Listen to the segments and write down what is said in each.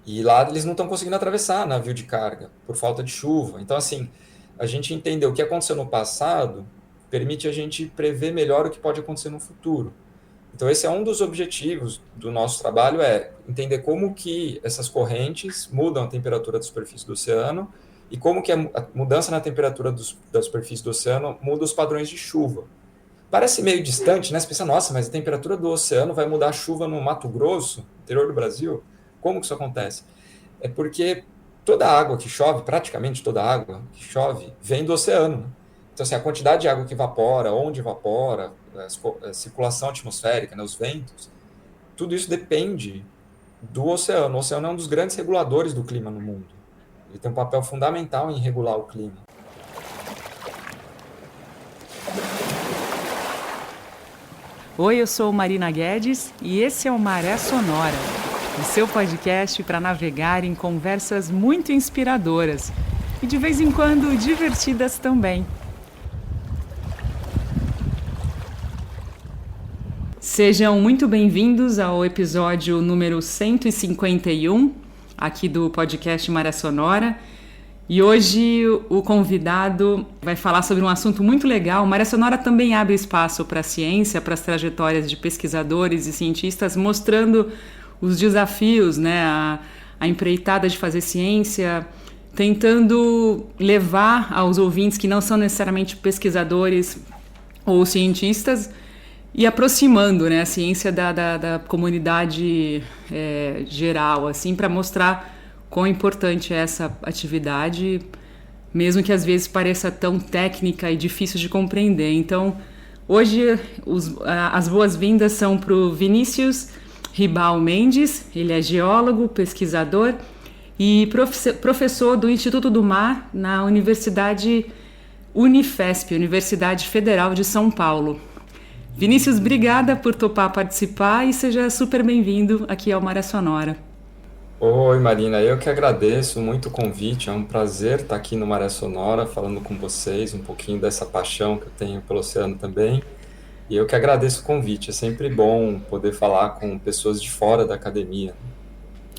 E lá eles não estão conseguindo atravessar navio de carga por falta de chuva. Então, assim, a gente entender o que aconteceu no passado permite a gente prever melhor o que pode acontecer no futuro. Então, esse é um dos objetivos do nosso trabalho, é entender como que essas correntes mudam a temperatura da superfície do oceano e como que a mudança na temperatura da superfície do oceano muda os padrões de chuva. Parece meio distante, né? Você pensa, nossa, mas a temperatura do oceano vai mudar a chuva no Mato Grosso, interior do Brasil? Como que isso acontece? É porque toda a água que chove, praticamente toda a água que chove, vem do oceano, né? Então, assim, a quantidade de água que evapora, onde evapora, a circulação atmosférica, né, os ventos, tudo isso depende do oceano. O oceano é um dos grandes reguladores do clima no mundo. Ele tem um papel fundamental em regular o clima. Oi, eu sou Marina Guedes e esse é o Maré Sonora, o seu podcast para navegar em conversas muito inspiradoras e de vez em quando divertidas também. Sejam muito bem-vindos ao episódio número 151 aqui do podcast Maré Sonora. E hoje o convidado vai falar sobre um assunto muito legal. Maré Sonora também abre espaço para a ciência, para as trajetórias de pesquisadores e cientistas, mostrando os desafios, né, a empreitada de fazer ciência, tentando levar aos ouvintes que não são necessariamente pesquisadores ou cientistas e aproximando, né, a ciência da comunidade geral, assim, para mostrar quão importante é essa atividade, mesmo que às vezes pareça tão técnica e difícil de compreender. Então, hoje as boas-vindas são para o Vinícius Ribal Mendes. Ele é geólogo, pesquisador e professor do Instituto do Mar na Universidade Unifesp, Universidade Federal de São Paulo. Vinícius, obrigada por topar participar e seja super bem-vindo aqui ao Maré Sonora. Oi, Marina, eu que agradeço muito o convite. É um prazer estar aqui no Maré Sonora falando com vocês um pouquinho dessa paixão que eu tenho pelo oceano também. E eu que agradeço o convite. É sempre bom poder falar com pessoas de fora da academia.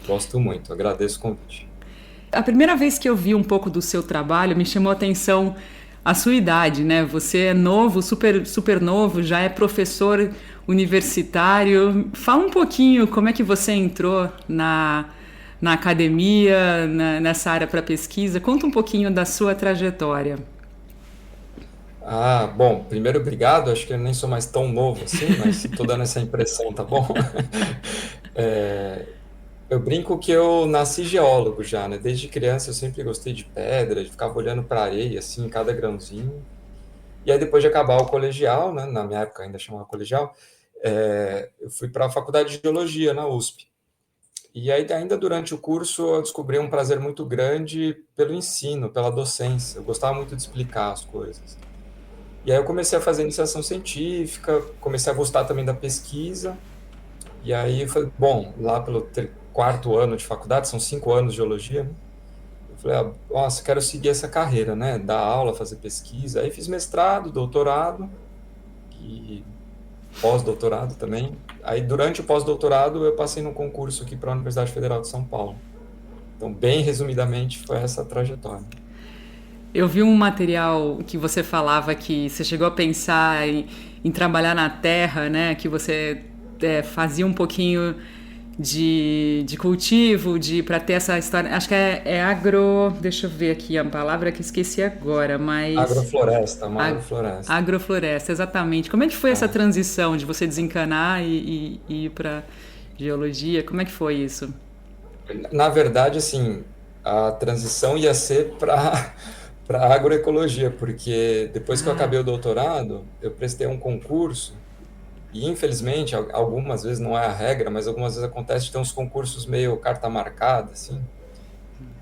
Gosto muito, agradeço o convite. A primeira vez que eu vi um pouco do seu trabalho me chamou a atenção a sua idade, né? Você é novo, super novo, já é professor universitário. Fala um pouquinho como é que você entrou na academia, nessa área para pesquisa. Conta um pouquinho da sua trajetória. Ah, bom, primeiro obrigado. Acho que eu nem sou mais tão novo assim, mas estou dando essa impressão, tá bom? É, eu brinco que eu nasci geólogo já, né? Desde criança eu sempre gostei de pedra, de ficar olhando para a areia, assim, cada grãozinho. E aí depois de acabar o colegial, né? Na minha época ainda chamava colegial, eu fui para a faculdade de geologia na USP. E aí ainda durante o curso eu descobri um prazer muito grande pelo ensino, pela docência. Eu gostava muito de explicar as coisas. E aí eu comecei a fazer iniciação científica, comecei a gostar também da pesquisa. E aí eu falei, bom, lá pelo quarto ano de faculdade, são 5 anos de geologia, né? Eu falei, ah, nossa, quero seguir essa carreira, né? Dar aula, fazer pesquisa. Aí fiz mestrado, doutorado e pós-doutorado também. Aí durante o pós-doutorado eu passei num concurso aqui para a Universidade Federal de São Paulo. Então, bem resumidamente, foi essa trajetória. Eu vi um material que você falava que você chegou a pensar em trabalhar na terra, né? Que você fazia um pouquinho de cultivo, para ter essa história. Acho que é agro. Deixa eu ver aqui a palavra que eu esqueci agora, mas. Agrofloresta, uma a- agrofloresta. Agrofloresta, exatamente. Como é que foi essa É. transição de você desencanar e ir para geologia? Como é que foi isso? Na verdade, assim, a transição ia ser para para agroecologia, porque depois que eu Ah, acabei o doutorado, eu prestei um concurso e, infelizmente, algumas vezes não é a regra, mas algumas vezes acontece de ter uns concursos meio carta marcada, assim.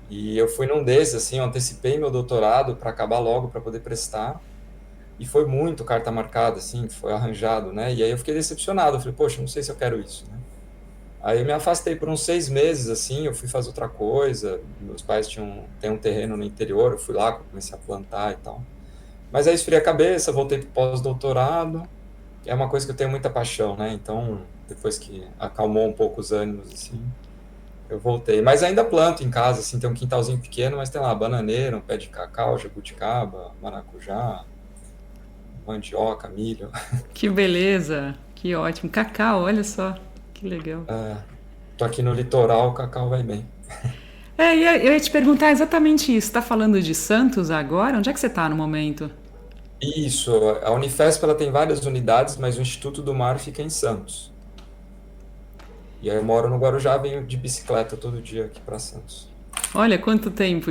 E eu fui num desses, assim, eu antecipei meu doutorado para acabar logo, para poder prestar. E foi muito carta marcada, assim, foi arranjado, né? E aí eu fiquei decepcionado. Eu falei, poxa, não sei se eu quero isso, né? Aí eu me afastei por uns 6 meses, assim, eu fui fazer outra coisa. Meus pais têm um terreno no interior, eu fui lá, comecei a plantar e tal. Mas aí esfriei a cabeça, voltei para o pós-doutorado. É uma coisa que eu tenho muita paixão, né? Então, depois que acalmou um pouco os ânimos, assim, eu voltei. Mas ainda planto em casa, assim, tem um quintalzinho pequeno, mas tem lá bananeira, um pé de cacau, jabuticaba, maracujá, mandioca, milho. Que beleza, que ótimo. Cacau, olha só, que legal. Tô aqui no litoral, o cacau vai bem. Eu ia te perguntar exatamente isso. Tá falando de Santos agora? Onde é que você tá no momento? Isso, a Unifesp ela tem várias unidades, mas o Instituto do Mar fica em Santos. E aí eu moro no Guarujá, venho de bicicleta todo dia aqui para Santos. Olha, quanto tempo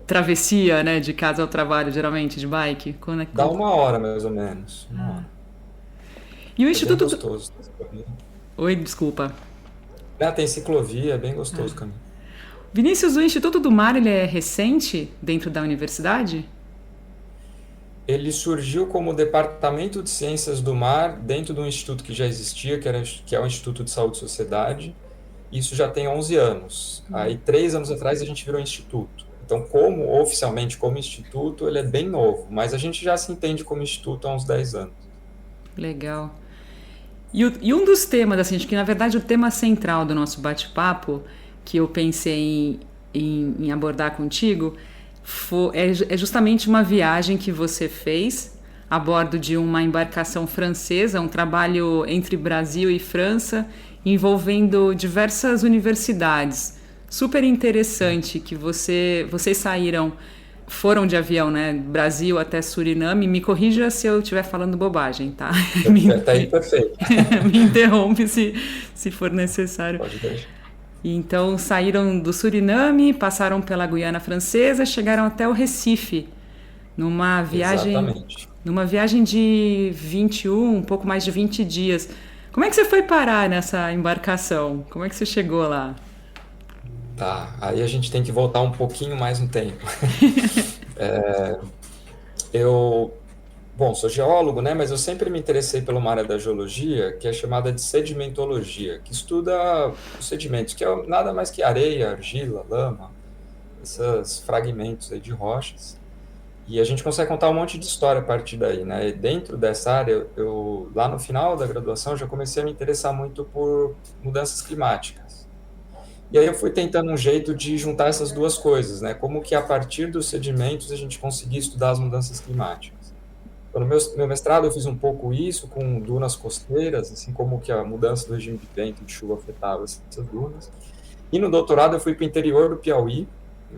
travessia, né? De casa ao trabalho, geralmente, de bike? Dá uma hora mais ou menos, uma hora. E o É bem Instituto do... gostoso. Tem ciclovia. Oi, desculpa. Tem ciclovia, é bem gostoso o caminho. Vinícius, o Instituto do Mar, ele é recente dentro da universidade? Ele surgiu como Departamento de Ciências do Mar dentro de um instituto que já existia, que é o Instituto de Saúde e Sociedade. Isso já tem 11 anos. Aí, 3 anos atrás, a gente virou instituto. Então, oficialmente como instituto, ele é bem novo, mas a gente já se entende como instituto há uns 10 anos. Legal. E um dos temas, assim, acho que na verdade o tema central do nosso bate-papo, que eu pensei em abordar contigo, é justamente uma viagem que você fez a bordo de uma embarcação francesa, um trabalho entre Brasil e França, envolvendo diversas universidades. Super interessante que vocês foram de avião, né? Brasil até Suriname. Me corrija se eu estiver falando bobagem, tá? Tá aí perfeito. Me interrompe se for necessário. Pode deixar. Então saíram do Suriname, passaram pela Guiana Francesa, chegaram até o Recife, Exatamente. numa viagem de um pouco mais de 20 dias. Como é que você foi parar nessa embarcação? Como é que você chegou lá? Tá, aí a gente tem que voltar um pouquinho mais no tempo. Eu, bom, sou geólogo, né, mas eu sempre me interessei por uma área da geologia que é chamada de sedimentologia, que estuda os sedimentos, que é nada mais que areia, argila, lama, esses fragmentos aí de rochas. E a gente consegue contar um monte de história a partir daí, né? E dentro dessa área, lá no final da graduação, já comecei a me interessar muito por mudanças climáticas. E aí eu fui tentando um jeito de juntar essas duas coisas, né? Como que a partir dos sedimentos a gente conseguia estudar as mudanças climáticas. Então, no meu mestrado eu fiz um pouco isso com dunas costeiras, assim como que a mudança do regime de vento e de chuva afetava essas dunas. E no doutorado eu fui para o interior do Piauí,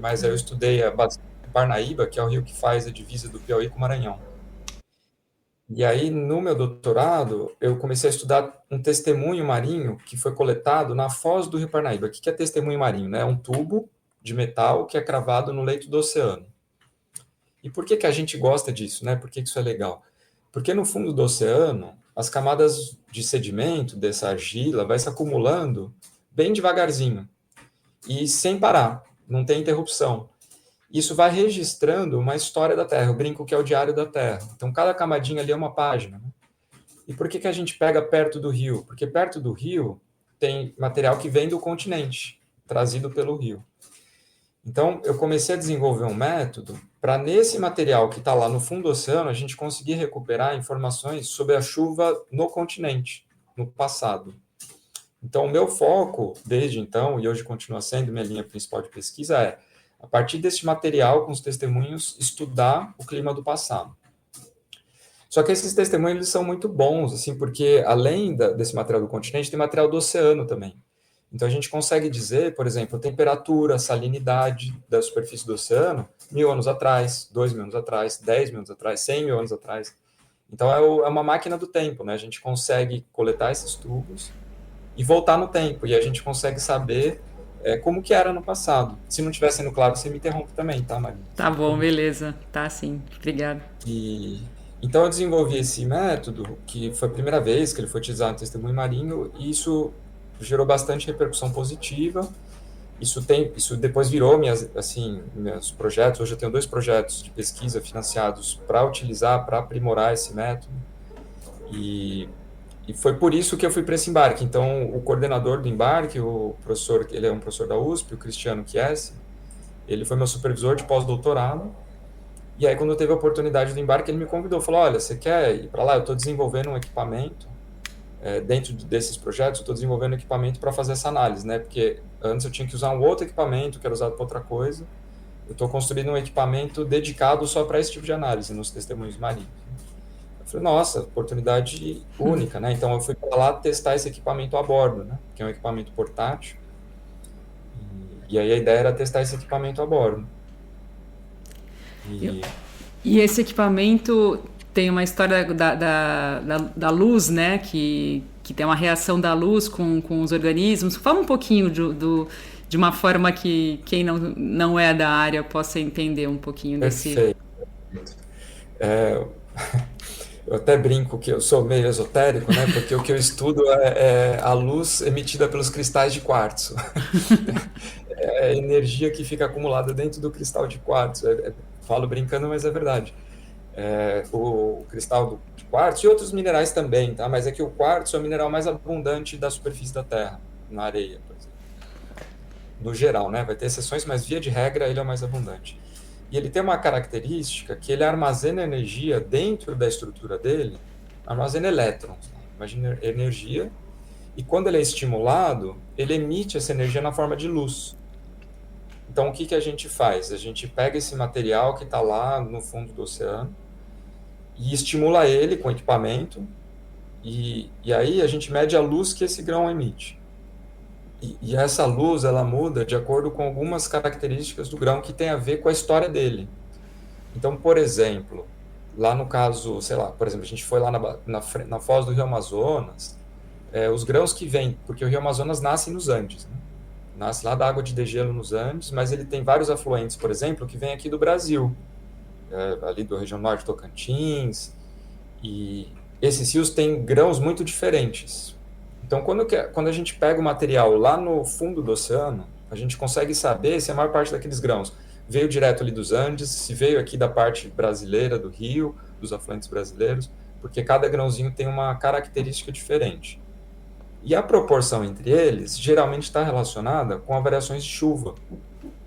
mas aí eu estudei a Parnaíba, que é o rio que faz a divisa do Piauí com o Maranhão. E aí, no meu doutorado, eu comecei a estudar um testemunho marinho que foi coletado na foz do rio Parnaíba. O que é testemunho marinho? Né? É um tubo de metal que é cravado no leito do oceano. E por que a gente gosta disso? Né? Por que isso é legal? Porque no fundo do oceano, as camadas de sedimento, dessa argila, vai se acumulando bem devagarzinho e sem parar, não tem interrupção. Isso vai registrando uma história da Terra. Eu brinco que é o diário da Terra. Então, cada camadinha ali é uma página. Né? E por que a gente pega perto do rio? Porque perto do rio tem material que vem do continente, trazido pelo rio. Então, eu comecei a desenvolver um método para, nesse material que está lá no fundo do oceano, a gente conseguir recuperar informações sobre a chuva no continente, no passado. Então, o meu foco, desde então, e hoje continua sendo minha linha principal de pesquisa, é, a partir desse material, com os testemunhos, estudar o clima do passado. Só que esses testemunhos eles são muito bons, assim, porque além desse material do continente, tem material do oceano também. Então, a gente consegue dizer, por exemplo, a temperatura, a salinidade da superfície do oceano 1.000 anos atrás, 2.000 anos atrás, 10.000 anos atrás, 100.000 anos atrás. Então, é uma máquina do tempo, né? A gente consegue coletar esses tubos e voltar no tempo, e a gente consegue saber como que era no passado. Se não estiver sendo claro, você me interrompe também, tá, Maria? Tá bom, beleza. Tá sim. Obrigada. Então, eu desenvolvi esse método, que foi a primeira vez que ele foi utilizado no testemunho marinho, e isso gerou bastante repercussão positiva. Isso depois virou meus projetos. Hoje eu tenho 2 projetos de pesquisa financiados para utilizar, para aprimorar esse método. E foi por isso que eu fui para esse embarque. Então, o coordenador do embarque, o professor, ele é um professor da USP, o Cristiano Chiesi, ele foi meu supervisor de pós-doutorado. E aí, quando eu teve a oportunidade do embarque, ele me convidou, falou, olha, você quer ir para lá? Eu estou desenvolvendo um equipamento dentro desses projetos, eu estou desenvolvendo equipamento para fazer essa análise, né? Porque antes eu tinha que usar um outro equipamento que era usado para outra coisa. Eu estou construindo um equipamento dedicado só para esse tipo de análise nos testemunhos marinhos. Eu falei, nossa, oportunidade única, né? Então eu fui para lá testar esse equipamento a bordo, né? Que é um equipamento portátil. E aí a ideia era testar esse equipamento a bordo. E esse equipamento tem uma história da luz, né? Que tem uma reação da luz com os organismos. Fala um pouquinho de uma forma que quem não é da área possa entender um pouquinho desse... Perfeito. Eu até brinco que eu sou meio esotérico, né? Porque o que eu estudo é a luz emitida pelos cristais de quartzo. É a energia que fica acumulada dentro do cristal de quartzo. Falo brincando, mas é verdade. O cristal de quartzo e outros minerais também, tá? Mas é que o quartzo é o mineral mais abundante da superfície da Terra, na areia, por exemplo. No geral, né? Vai ter exceções, mas via de regra ele é o mais abundante. E ele tem uma característica que ele armazena energia dentro da estrutura dele, armazena elétrons, né? Imagina energia, e quando ele é estimulado, ele emite essa energia na forma de luz. Então, o que a gente faz? A gente pega esse material que está lá no fundo do oceano e estimula ele com equipamento, e aí a gente mede a luz que esse grão emite. E essa luz, ela muda de acordo com algumas características do grão que tem a ver com a história dele. Então, por exemplo, lá no caso, sei lá, por exemplo, a gente foi lá na foz do Rio Amazonas, os grãos que vêm, porque o Rio Amazonas nasce nos Andes, né? Nasce lá da água de degelo nos Andes, mas ele tem vários afluentes, por exemplo, que vêm aqui do Brasil, ali da região norte de Tocantins, e esses rios têm grãos muito diferentes. Então, quando a gente pega o material lá no fundo do oceano, a gente consegue saber se a maior parte daqueles grãos veio direto ali dos Andes, se veio aqui da parte brasileira do rio, dos afluentes brasileiros, porque cada grãozinho tem uma característica diferente. E a proporção entre eles geralmente está relacionada com as variações de chuva.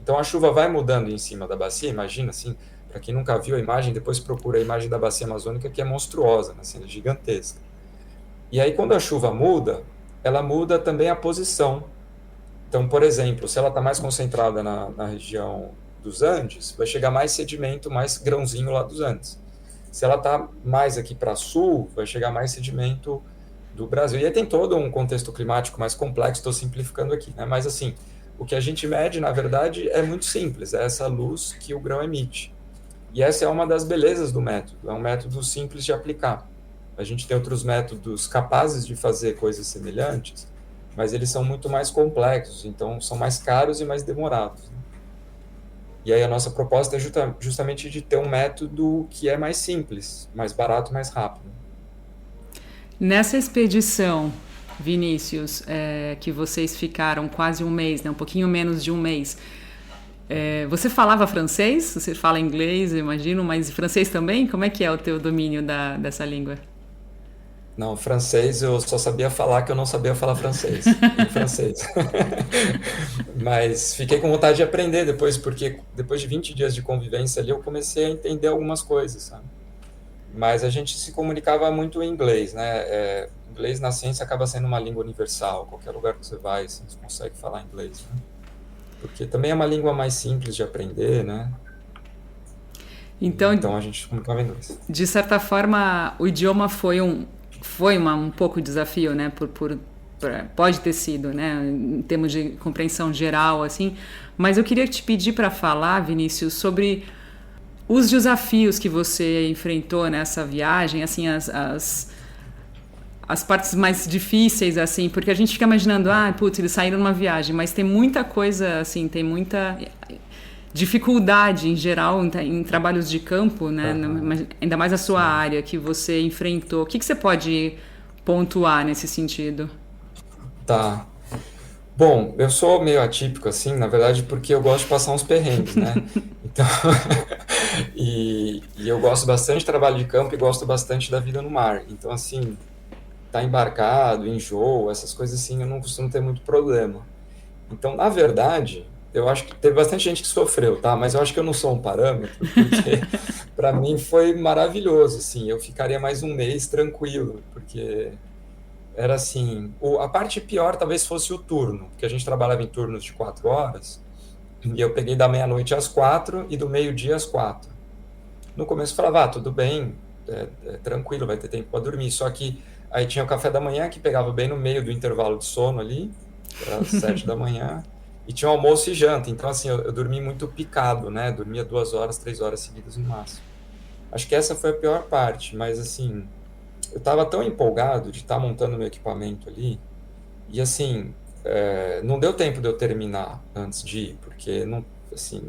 Então, a chuva vai mudando em cima da bacia, imagina assim, para quem nunca viu a imagem, depois procura a imagem da bacia amazônica, que é monstruosa, assim, é gigantesca. E aí, quando a chuva muda, ela muda também a posição. Então, por exemplo, se ela está mais concentrada na região dos Andes, vai chegar mais sedimento, mais grãozinho lá dos Andes. Se ela está mais aqui para sul, vai chegar mais sedimento do Brasil. E aí tem todo um contexto climático mais complexo, estou simplificando aqui, né? Mas assim, o que a gente mede, na verdade, é muito simples, é essa luz que o grão emite. E essa é uma das belezas do método, é um método simples de aplicar. A gente tem outros métodos capazes de fazer coisas semelhantes, mas eles são muito mais complexos, então são mais caros e mais demorados, né? E aí a nossa proposta é justamente de ter um método que é mais simples, mais barato, mais rápido. Nessa expedição, Vinícius, que vocês ficaram quase um mês, né, um pouquinho menos de um mês, você falava francês? Você fala inglês, eu imagino, mas francês também? Como é que é o teu domínio dessa língua? Não, francês eu só sabia falar que eu não sabia falar francês, em francês. Mas fiquei com vontade de aprender depois, porque depois de 20 dias de convivência ali eu comecei a entender algumas coisas, sabe? Mas a gente se comunicava muito em inglês, né? Inglês na ciência acaba sendo uma língua universal, qualquer lugar que você vai, você consegue falar inglês, né? Porque também é uma língua mais simples de aprender, né? Então a gente se comunicava em inglês. De certa forma, o idioma foi um pouco desafio, né? Pode ter sido, né? Em termos de compreensão geral, assim. Mas eu queria te pedir para falar, Vinícius, sobre os desafios que você enfrentou nessa viagem, assim, as partes mais difíceis, assim, porque a gente fica imaginando, putz, eles saíram numa viagem, mas tem muita coisa, assim, tem muita dificuldade em geral em trabalhos de campo, né? Ainda mais a sua área que você enfrentou. O que você pode pontuar nesse sentido? Tá. Bom, eu sou meio atípico, assim, na verdade, porque eu gosto de passar uns perrengues, né? Então, e eu gosto bastante de trabalho de campo e gosto bastante da vida no mar. Então, assim, tá embarcado, enjoo, essas coisas assim, eu não costumo ter muito problema. Então, na verdade, eu acho que teve bastante gente que sofreu, tá? Mas eu acho que eu não sou um parâmetro, porque para mim foi maravilhoso, assim, eu ficaria mais um mês tranquilo, porque Era assim, a parte pior talvez fosse o turno, porque a gente trabalhava em turnos de 4 horas, e eu peguei da meia-noite às 4 e do meio-dia às 4. No começo eu falava, tudo bem, tranquilo, vai ter tempo para dormir. Só que aí tinha o café da manhã, que pegava bem no meio do intervalo de sono ali, que era às 7 da manhã, e tinha o almoço e janta. Então, assim, eu dormi muito picado, né? Dormia 2 horas, 3 horas seguidas no máximo. Acho que essa foi a pior parte, mas assim, eu estava tão empolgado de estar montando meu equipamento ali, e assim, não deu tempo de eu terminar antes de ir, porque não, assim,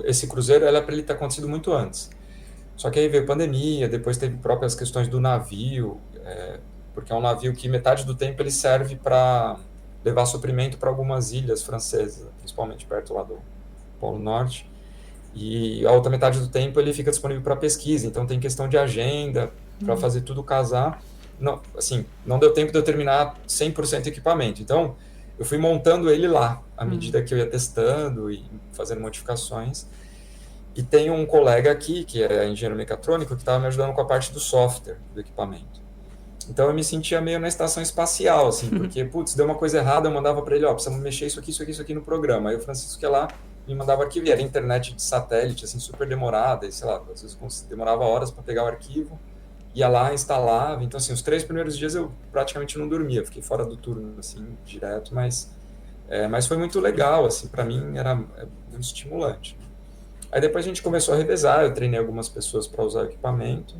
esse cruzeiro era para ele ter acontecido muito antes. Só que aí veio pandemia, depois teve próprias questões do navio, porque é um navio que metade do tempo ele serve para levar suprimento para algumas ilhas francesas, principalmente perto lá do Polo Norte. E a outra metade do tempo ele fica disponível para pesquisa, então tem questão de agenda, para fazer tudo casar. Não, assim, não deu tempo de eu terminar 100% equipamento. Então, eu fui montando ele lá, à medida que eu ia testando e fazendo modificações. E tem um colega aqui, que é engenheiro mecatrônico, que estava me ajudando com a parte do software do equipamento. Então eu me sentia meio na estação espacial, assim, porque, putz, deu uma coisa errada, eu mandava para ele, precisamos mexer isso aqui no programa. Aí o Francisco ia lá, me mandava arquivo, e era internet de satélite, assim, super demorada, e sei lá, às vezes demorava horas para pegar o arquivo, ia lá, instalava. Então, assim, os 3 primeiros dias eu praticamente não dormia, fiquei fora do turno, assim, direto, mas foi muito legal, assim, para mim era muito estimulante. Aí depois a gente começou a revezar, eu treinei algumas pessoas para usar o equipamento,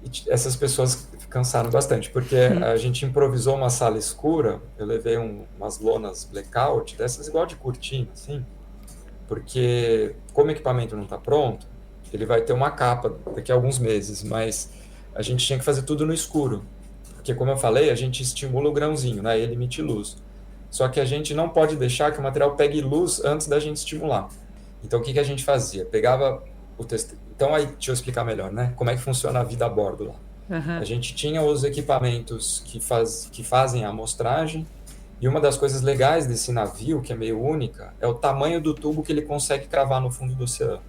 e essas pessoas cansaram bastante, porque a gente improvisou uma sala escura, eu levei umas lonas blackout, dessas igual de cortina, assim, porque como o equipamento não está pronto, ele vai ter uma capa daqui a alguns meses, mas a gente tinha que fazer tudo no escuro, porque como eu falei, a gente estimula o grãozinho, né, ele emite luz. Só que a gente não pode deixar que o material pegue luz antes da gente estimular. Então, o que a gente fazia? Pegava o teste... Então, aí, deixa eu explicar melhor, né? Como é que funciona a vida a bordo lá. A gente tinha os equipamentos que fazem a amostragem, e uma das coisas legais desse navio, que é meio única, é o tamanho do tubo que ele consegue cravar no fundo do oceano.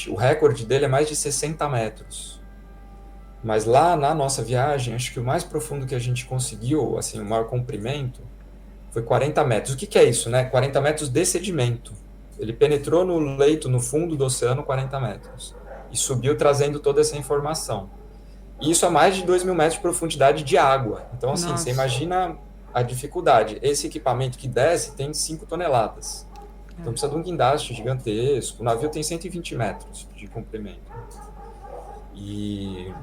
O recorde dele é mais de 60 metros. Mas lá na nossa viagem, acho que o mais profundo que a gente conseguiu, assim, o maior comprimento, foi 40 metros. O que é isso, né? 40 metros de sedimento. Ele penetrou no leito, no fundo do oceano, 40 metros. E subiu trazendo toda essa informação. E isso a mais de 2.000 metros de profundidade de água. Então, assim, você Nossa. imagina a dificuldade. Esse equipamento que desce tem 5 toneladas. Então, precisa de um guindaste gigantesco. O navio tem 120 metros de comprimento. E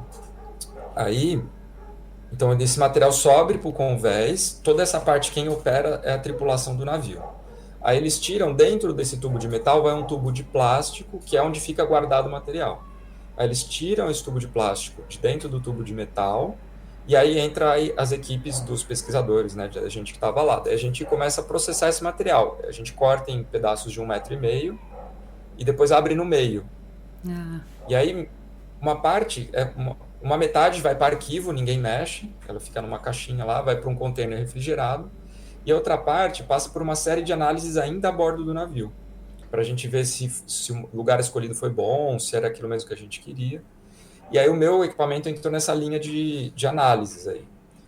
aí, então, esse material sobe para o convés. Toda essa parte, quem opera é a tripulação do navio. Aí eles tiram dentro desse tubo de metal, vai um tubo de plástico, que é onde fica guardado o material. Aí eles tiram esse tubo de plástico de dentro do tubo de metal, e aí entra aí as equipes dos pesquisadores, né, da gente que estava lá. Daí a gente começa a processar esse material. A gente corta em pedaços de 1,5 m e depois abre no meio. E aí uma parte, uma metade vai para arquivo, ninguém mexe, ela fica numa caixinha lá, vai para um container refrigerado, e a outra parte passa por uma série de análises ainda a bordo do navio, para a gente ver se o lugar escolhido foi bom, se era aquilo mesmo que a gente queria. E aí o meu equipamento entrou nessa linha de análises aí.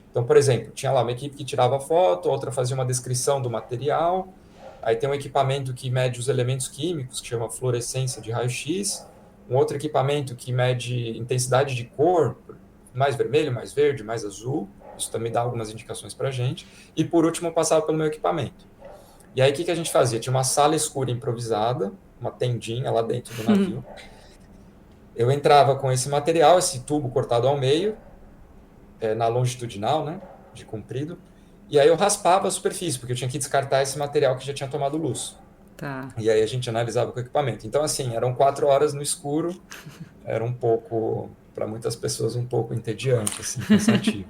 Então, por exemplo, tinha lá uma equipe que tirava foto, outra fazia uma descrição do material, aí tem um equipamento que mede os elementos químicos, que chama fluorescência de raio-x, um outro equipamento que mede intensidade de cor, mais vermelho, mais verde, mais azul, isso também dá algumas indicações para a gente, e por último eu passava pelo meu equipamento. E aí o que a gente fazia? Tinha uma sala escura improvisada, uma tendinha lá dentro do navio. Eu entrava com esse material, esse tubo cortado ao meio, na longitudinal, né, de comprido, e aí eu raspava a superfície, porque eu tinha que descartar esse material que já tinha tomado luz. Tá. E aí a gente analisava com o equipamento. Então, assim, eram 4 horas no escuro, era um pouco, para muitas pessoas, um pouco entediante, assim, cansativo.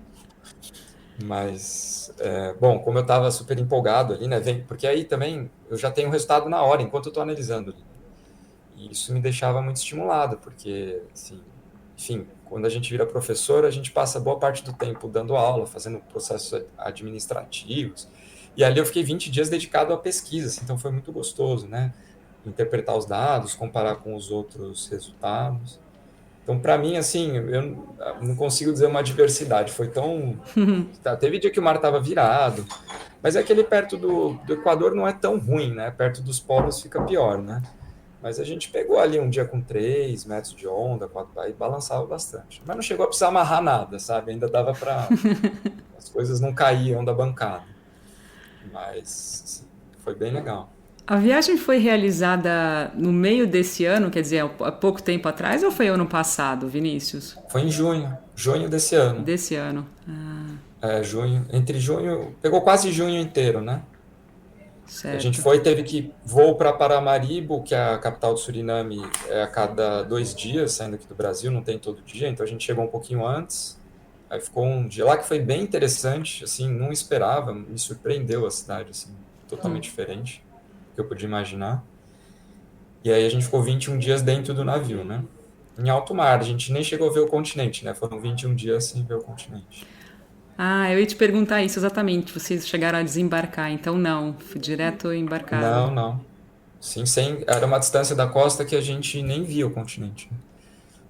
Mas, bom, como eu estava super empolgado ali, né, porque aí também eu já tenho o resultado na hora, enquanto eu estou analisando ali. E isso me deixava muito estimulado, porque, assim, enfim, quando a gente vira professor, a gente passa boa parte do tempo dando aula, fazendo processos administrativos, e ali eu fiquei 20 dias dedicado à pesquisa, assim, então foi muito gostoso, né? Interpretar os dados, comparar com os outros resultados. Então, para mim, assim, eu não consigo dizer uma diversidade. Foi tão. Teve dia que o mar estava virado, mas é que ele perto do Equador não é tão ruim, né? Perto dos polos fica pior, né? Mas a gente pegou ali um dia com 3 metros de onda, 4, aí balançava bastante. Mas não chegou a precisar amarrar nada, sabe? Ainda dava para. As coisas não caíam da bancada. Mas assim, foi bem legal. A viagem foi realizada no meio desse ano, quer dizer, há pouco tempo atrás, ou foi ano passado, Vinícius? Foi em junho desse ano. Desse ano. Ah, Junho, entre junho, pegou quase junho inteiro, né? A gente certo. foi, teve que voo para Paramaribo, que é a capital do Suriname, é a cada 2 dias, saindo aqui do Brasil, não tem todo dia, então a gente chegou um pouquinho antes. Aí ficou um dia lá que foi bem interessante, assim, não esperava, me surpreendeu a cidade, assim, totalmente diferente do que eu podia imaginar. E aí a gente ficou 21 dias dentro do navio, né? Em alto mar, a gente nem chegou a ver o continente, né? Foram 21 dias sem ver o continente. Ah, eu ia te perguntar isso exatamente. Vocês chegaram a desembarcar, então não, foi direto embarcado. Não, não. Sim, era uma distância da costa que a gente nem via o continente, né?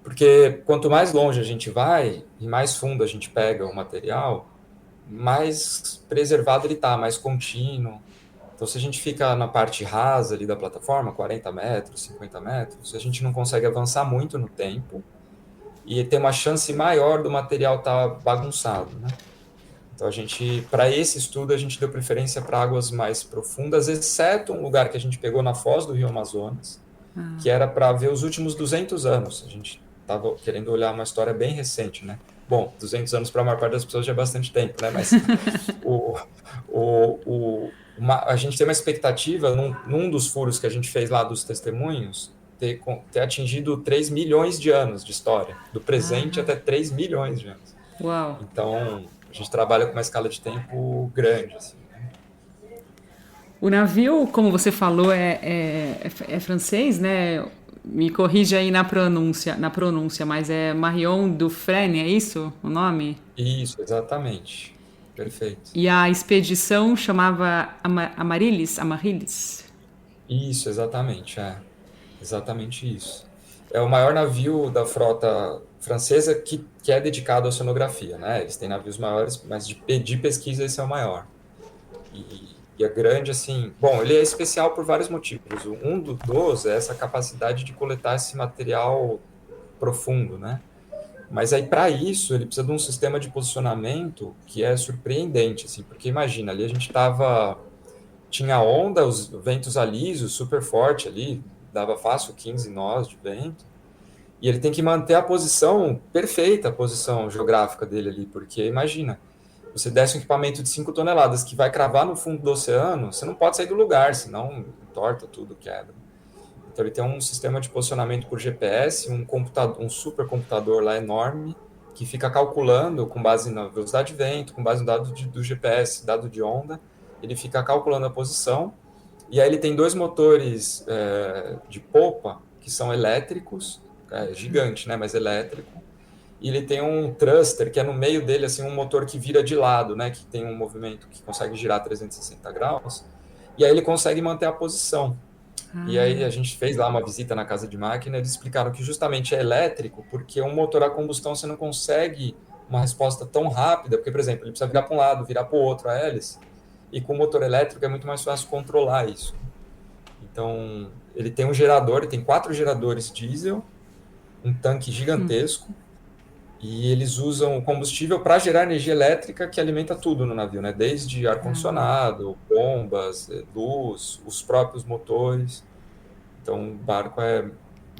Porque quanto mais longe a gente vai e mais fundo a gente pega o material, mais preservado ele está, mais contínuo. Então, se a gente fica na parte rasa ali da plataforma, 40 metros, 50 metros, a gente não consegue avançar muito no tempo e tem uma chance maior do material estar bagunçado, né? Então, para esse estudo, a gente deu preferência para águas mais profundas, exceto um lugar que a gente pegou na foz do Rio Amazonas, que era para ver os últimos 200 anos. A gente estava querendo olhar uma história bem recente, né? Bom, 200 anos para a maior parte das pessoas já é bastante tempo, né? Mas o, a gente tem uma expectativa, num dos furos que a gente fez lá dos testemunhos, ter atingido 3 milhões de anos de história, do presente até 3 milhões de anos. Uau! Então, a gente trabalha com uma escala de tempo grande, assim. O navio, como você falou, é francês, né? Me corrija aí na pronúncia, mas é Marion Dufresne, é isso o nome? Isso, exatamente. Perfeito. E a expedição chamava Amaryllis. Isso, exatamente, exatamente isso. É o maior navio da frota francesa que é dedicado à oceanografia, né? Eles têm navios maiores, mas de pesquisa esse é o maior. E é grande, assim... Bom, ele é especial por vários motivos. Um dos é essa capacidade de coletar esse material profundo, né? Mas aí, para isso, ele precisa de um sistema de posicionamento que é surpreendente, assim, porque imagina, ali a gente tinha onda, os ventos alisos, super forte ali, dava fácil 15 nós de vento, e ele tem que manter a posição perfeita, a posição geográfica dele ali, porque imagina, você desce um equipamento de 5 toneladas que vai cravar no fundo do oceano, você não pode sair do lugar, senão entorta tudo, quebra. Então ele tem um sistema de posicionamento por GPS, um supercomputador lá enorme, que fica calculando com base na velocidade de vento, com base no dado do GPS, dado de onda, ele fica calculando a posição, e aí ele tem 2 motores de popa, que são elétricos, gigante, né, mas elétrico, e ele tem um thruster, que é no meio dele, assim, um motor que vira de lado, né, que tem um movimento que consegue girar 360 graus, e aí ele consegue manter a posição. E aí a gente fez lá uma visita na casa de máquina, eles explicaram que justamente é elétrico, porque um motor a combustão você não consegue uma resposta tão rápida, porque, por exemplo, ele precisa virar para um lado, virar para o outro a hélice, e com o motor elétrico é muito mais fácil controlar isso. Então, ele tem um gerador, ele tem 4 geradores diesel, um tanque gigantesco, e eles usam o combustível para gerar energia elétrica que alimenta tudo no navio, né? Desde ar-condicionado, bombas, luz, os próprios motores. Então, o barco é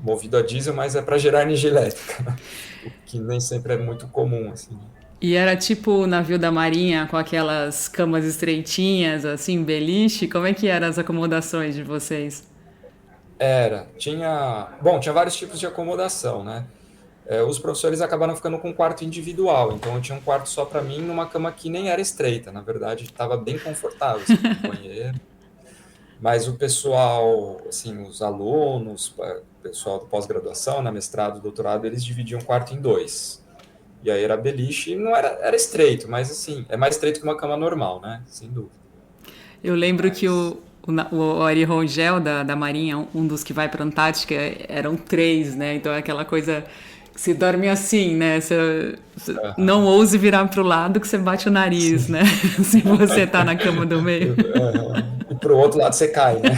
movido a diesel, mas é para gerar energia elétrica, o que nem sempre é muito comum, assim. E era tipo o navio da Marinha com aquelas camas estreitinhas, assim, beliche? Como é que eram as acomodações de vocês? Tinha vários tipos de acomodação, né? Os professores acabaram ficando com um quarto individual, então eu tinha um quarto só para mim, numa cama que nem era estreita, na verdade, estava bem confortável, assim, com banheiro. Mas o pessoal, assim, os alunos, o pessoal do pós-graduação, na mestrado, doutorado, eles dividiam o quarto em 2. E aí era beliche, não era estreito, mas assim, é mais estreito que uma cama normal, né? Sem dúvida. Eu lembro que Mas o Ari Rongel da Marinha, um dos que vai para a Antártica, eram 3, né? Então é aquela coisa Se dorme assim, né? Você Aham. não ouse virar para o lado que você bate o nariz, Sim. né? Se você tá na cama do meio. Aham. E pro outro lado você cai, né?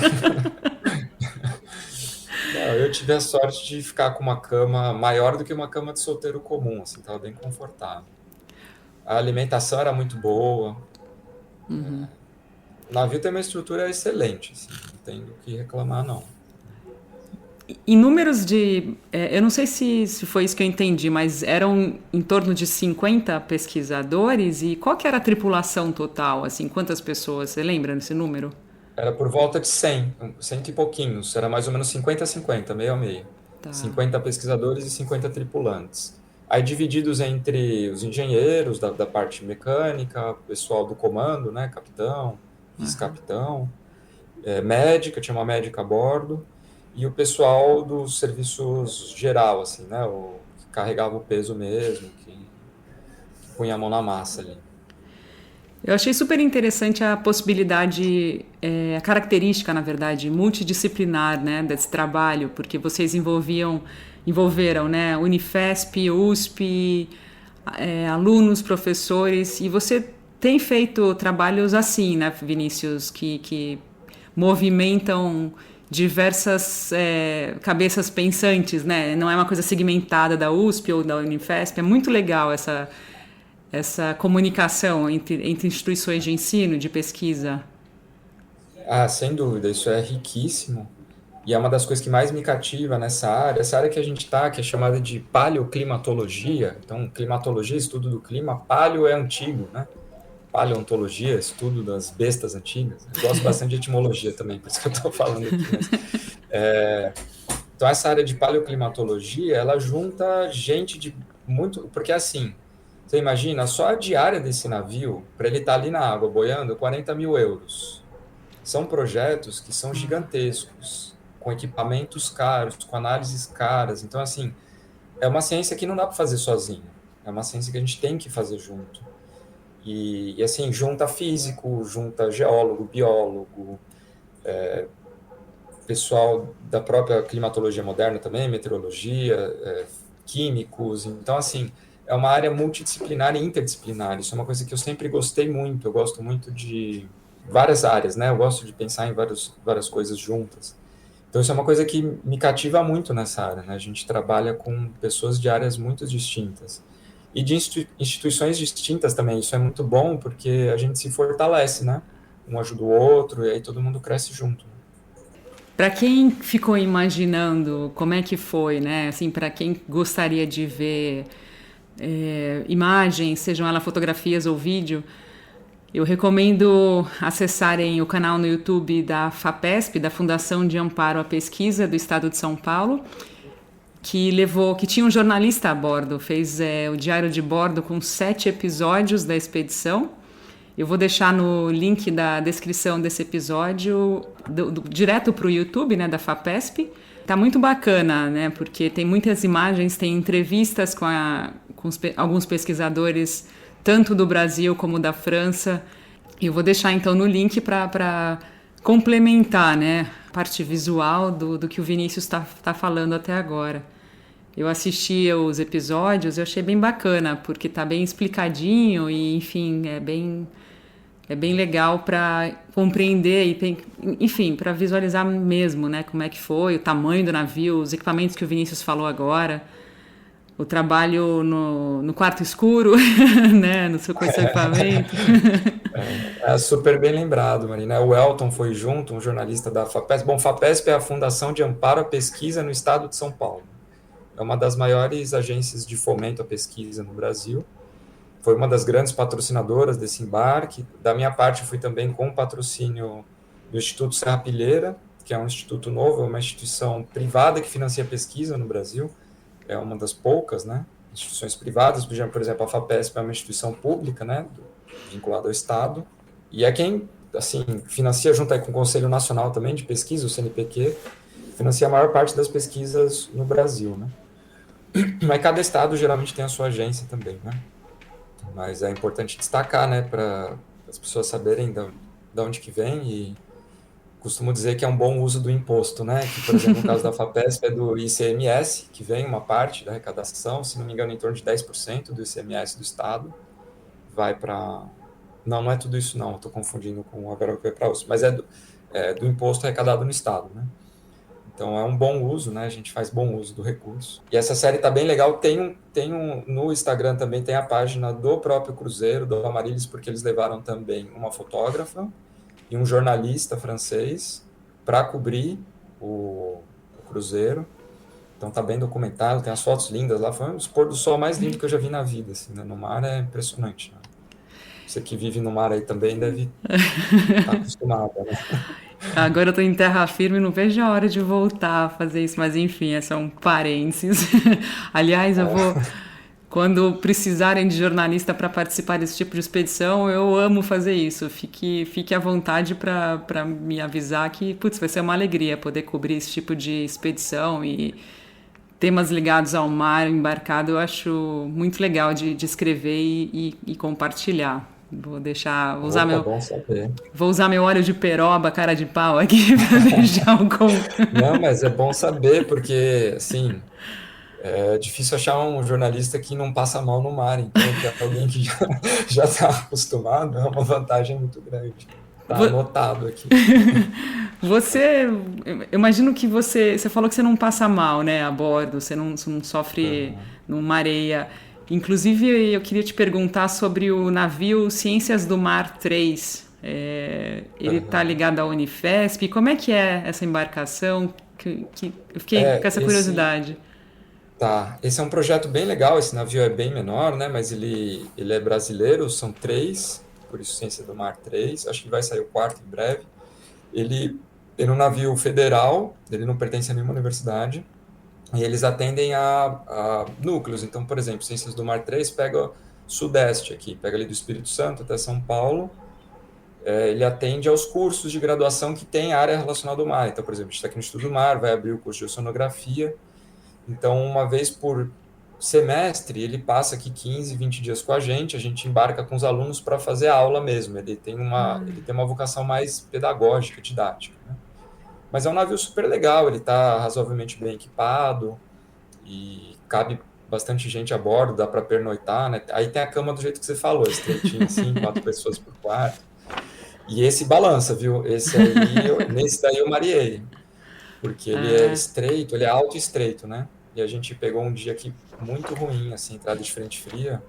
Não, eu tive a sorte de ficar com uma cama maior do que uma cama de solteiro comum, assim, tava bem confortável. A alimentação era muito boa. O navio tem uma estrutura excelente, assim, não tem do que reclamar, não. Em números de. Eu não sei se foi isso que eu entendi, mas eram em torno de 50 pesquisadores. E qual que era a tripulação total? Assim, quantas pessoas? Você lembra desse número? Era por volta de 100, cento e pouquinhos, era mais ou menos 50-50, meio a meio. Tá. 50 pesquisadores e 50 tripulantes. Aí divididos entre os engenheiros da parte mecânica, pessoal do comando, né, capitão, vice-capitão, médica, tinha uma médica a bordo, e o pessoal dos serviços geral, assim, né, o que carregava o peso mesmo, que punha a mão na massa ali. Eu achei super interessante a possibilidade, a característica, na verdade, multidisciplinar, né, desse trabalho, porque vocês envolveram, né, Unifesp, USP, alunos, professores, e você tem feito trabalhos assim, né, Vinícius, que movimentam diversas cabeças pensantes, né? Não é uma coisa segmentada da USP ou da Unifesp. É muito legal essa comunicação entre instituições de ensino, de pesquisa. Ah, sem dúvida, isso é riquíssimo. E é uma das coisas que mais me cativa nessa área, essa área que a gente está, que é chamada de paleoclimatologia. Então, climatologia, estudo do clima, paleo é antigo, né? Paleontologia, estudo das bestas antigas. Eu gosto bastante de etimologia também, por isso que eu estou falando aqui. Então, essa área de paleoclimatologia, ela junta gente de muito. Porque assim, você imagina, só a diária desse navio, para ele estar ali na água boiando, 40 mil euros. São projetos que são gigantescos, com equipamentos caros, com análises caras. Então, assim, é uma ciência que não dá para fazer sozinho. É uma ciência que a gente tem que fazer junto. Assim, junta físico, junta geólogo, biólogo, pessoal da própria climatologia moderna também, meteorologia, químicos. Então, assim, é uma área multidisciplinar e interdisciplinar. Isso é uma coisa que eu sempre gostei muito. Eu gosto muito de várias áreas, né? Eu gosto de pensar em várias coisas juntas. Então, isso é uma coisa que me cativa muito nessa área, né? A gente trabalha com pessoas de áreas muito distintas. E de instituições distintas também. Isso é muito bom porque a gente se fortalece, né? Um ajuda o outro e aí todo mundo cresce junto. Para quem ficou imaginando como é que foi, né? Assim, para quem gostaria de ver imagens, sejam elas fotografias ou vídeo, eu recomendo acessarem o canal no YouTube da FAPESP, da Fundação de Amparo à Pesquisa do Estado de São Paulo, que tinha um jornalista a bordo, fez o diário de bordo com 7 episódios da expedição. Eu vou deixar no link da descrição desse episódio direto para o YouTube, né, da FAPESP. Tá muito bacana, né, porque tem muitas imagens, tem entrevistas com alguns pesquisadores, tanto do Brasil como da França. Eu vou deixar então no link para complementar, né, a parte visual do que o Vinícius tá falando até agora. Eu assisti os episódios, eu achei bem bacana, porque tá bem explicadinho e, enfim, é bem legal para compreender e, enfim, para visualizar mesmo, né, como é que foi, o tamanho do navio, os equipamentos que o Vinícius falou agora, o trabalho no quarto escuro, né, com esse equipamento. É super bem lembrado, Marina. O Elton foi junto, um jornalista da FAPESP. Bom, FAPESP é a Fundação de Amparo à Pesquisa no Estado de São Paulo. É uma das maiores agências de fomento à pesquisa no Brasil. Foi uma das grandes patrocinadoras desse embarque. Da minha parte, fui também com o patrocínio do Instituto Serra Pilheira, que é um instituto novo, é uma instituição privada que financia pesquisa no Brasil. É uma das poucas, né, instituições privadas. Por exemplo, a FAPESP é uma instituição pública, né, vinculada ao Estado. E é quem, assim, financia, junto aí com o Conselho Nacional também de Pesquisa, o CNPq, financia a maior parte das pesquisas no Brasil, né. Mas cada estado geralmente tem a sua agência também, né. Mas é importante destacar, né, para as pessoas saberem de onde que vem costumo dizer que é um bom uso do imposto, né? Que, por exemplo, no caso da FAPESP é do ICMS, que vem uma parte da arrecadação, se não me engano, em torno de 10% do ICMS do Estado, vai para... Não, não é tudo isso não, estou confundindo com agora o que vai para USP, mas é do imposto arrecadado no Estado, né? Então é um bom uso, né? A gente faz bom uso do recurso. E essa série tá bem legal. No Instagram também tem a página do próprio Cruzeiro, do Amaryllis, porque eles levaram também uma fotógrafa e um jornalista francês para cobrir o Cruzeiro. Então tá bem documentado, tem as fotos lindas lá. Foi um dos pôr do sol mais lindo que eu já vi na vida, assim, né? No mar é impressionante, né? Você que vive no mar aí também deve estar acostumada, né? Agora eu tô em terra firme e não vejo a hora de voltar a fazer isso, mas enfim, é só um parênteses. Aliás, eu vou. Quando precisarem de jornalista para participar desse tipo de expedição, eu amo fazer isso. Fique à vontade para me avisar que, putz, vai ser uma alegria poder cobrir esse tipo de expedição e temas ligados ao mar embarcado. Eu acho muito legal de escrever e compartilhar. Opa, bom saber. Vou usar meu óleo de peroba, cara de pau aqui para deixar um Não, mas é bom saber, porque, assim, é difícil achar um jornalista que não passa mal no mar, então ter alguém que já está acostumado é uma vantagem muito grande. Tá anotado aqui. Você, eu imagino que você falou que você não passa mal, né, a bordo, você não sofre numa areia. Inclusive, eu queria te perguntar sobre o navio Ciências do Mar 3. Ele está ligado à Unifesp. Como é que é essa embarcação? Eu fiquei com essa curiosidade. Esse é um projeto bem legal, esse navio é bem menor, né, mas ele é brasileiro, são 3, por isso Ciência do Mar 3, acho que vai sair o 4º em breve. Ele é um navio federal, ele não pertence a nenhuma universidade, e eles atendem a núcleos. Então, por exemplo, Ciências do Mar 3 pega sudeste aqui, pega ali do Espírito Santo até São Paulo. Ele atende aos cursos de graduação que tem área relacionada ao mar. Então, por exemplo, a gente está aqui no Instituto do Mar, vai abrir o curso de oceanografia. Então, uma vez por semestre, ele passa aqui 15, 20 dias com a gente embarca com os alunos para fazer a aula mesmo. Ele tem uma vocação mais pedagógica, didática, né? Mas é um navio super legal, ele está razoavelmente bem equipado e cabe bastante gente a bordo, dá para pernoitar, né? Aí tem a cama do jeito que você falou, estreitinho assim, 4 pessoas por quarto. E esse balança, viu? Nesse daí eu mareei, porque ele é estreito, ele é alto e estreito, né? E a gente pegou um dia aqui muito ruim, assim, entrada de frente fria.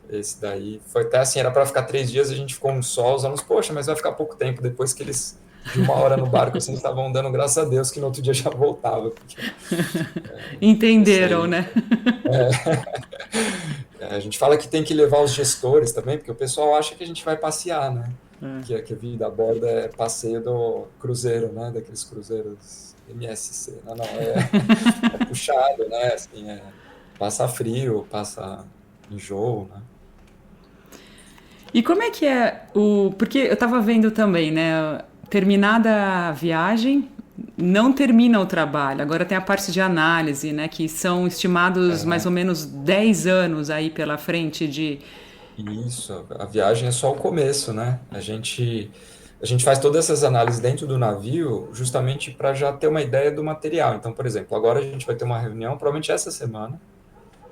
Esse daí foi até assim, era para ficar 3 dias, a gente ficou no sol, os alunos, poxa, mas vai ficar pouco tempo, depois que eles de 1 hora no barco, assim, estavam dando graças a Deus que no outro dia já voltava. Porque, entenderam, né? A gente fala que tem que levar os gestores também, porque o pessoal acha que a gente vai passear, né? Que a vida a bordo é passeio do cruzeiro, né? Daqueles cruzeiros MSC. Não, é puxado, né? Assim, passa frio, passa enjoo, né? E como é que é porque eu estava vendo também, né? Terminada a viagem, não termina o trabalho. Agora tem a parte de análise, né? Que são estimados mais ou menos 10 anos aí pela frente de... Isso, a viagem é só o começo, né? A gente faz todas essas análises dentro do navio justamente para já ter uma ideia do material. Então, por exemplo, agora a gente vai ter uma reunião, provavelmente essa semana,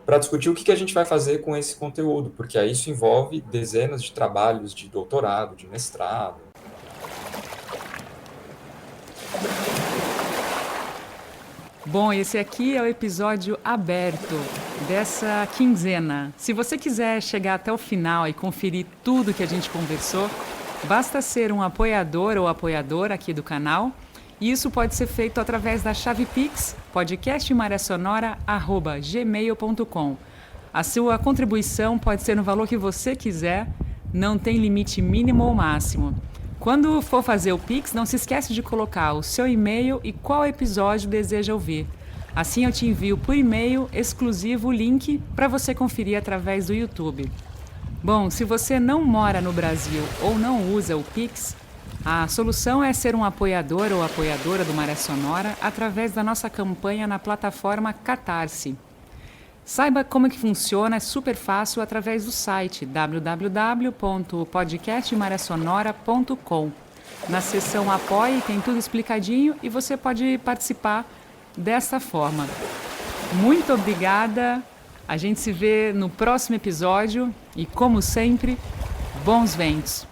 para discutir o que a gente vai fazer com esse conteúdo, porque aí isso envolve dezenas de trabalhos de doutorado, de mestrado. Bom, esse aqui é o episódio aberto dessa quinzena. Se você quiser chegar até o final e conferir tudo que a gente conversou, basta ser um apoiador ou apoiadora aqui do canal. E isso pode ser feito através da chave Pix, podcastmariasonora@gmail.com. A sua contribuição pode ser no valor que você quiser, não tem limite mínimo ou máximo. Quando for fazer o Pix, não se esquece de colocar o seu e-mail e qual episódio deseja ouvir. Assim eu te envio por e-mail exclusivo o link para você conferir através do YouTube. Bom, se você não mora no Brasil ou não usa o Pix, a solução é ser um apoiador ou apoiadora do Maré Sonora através da nossa campanha na plataforma Catarse. Saiba como é que funciona, é super fácil através do site www.podcastmariasonora.com. Na seção Apoie tem tudo explicadinho e você pode participar dessa forma. Muito obrigada. A gente se vê no próximo episódio e, como sempre, bons ventos.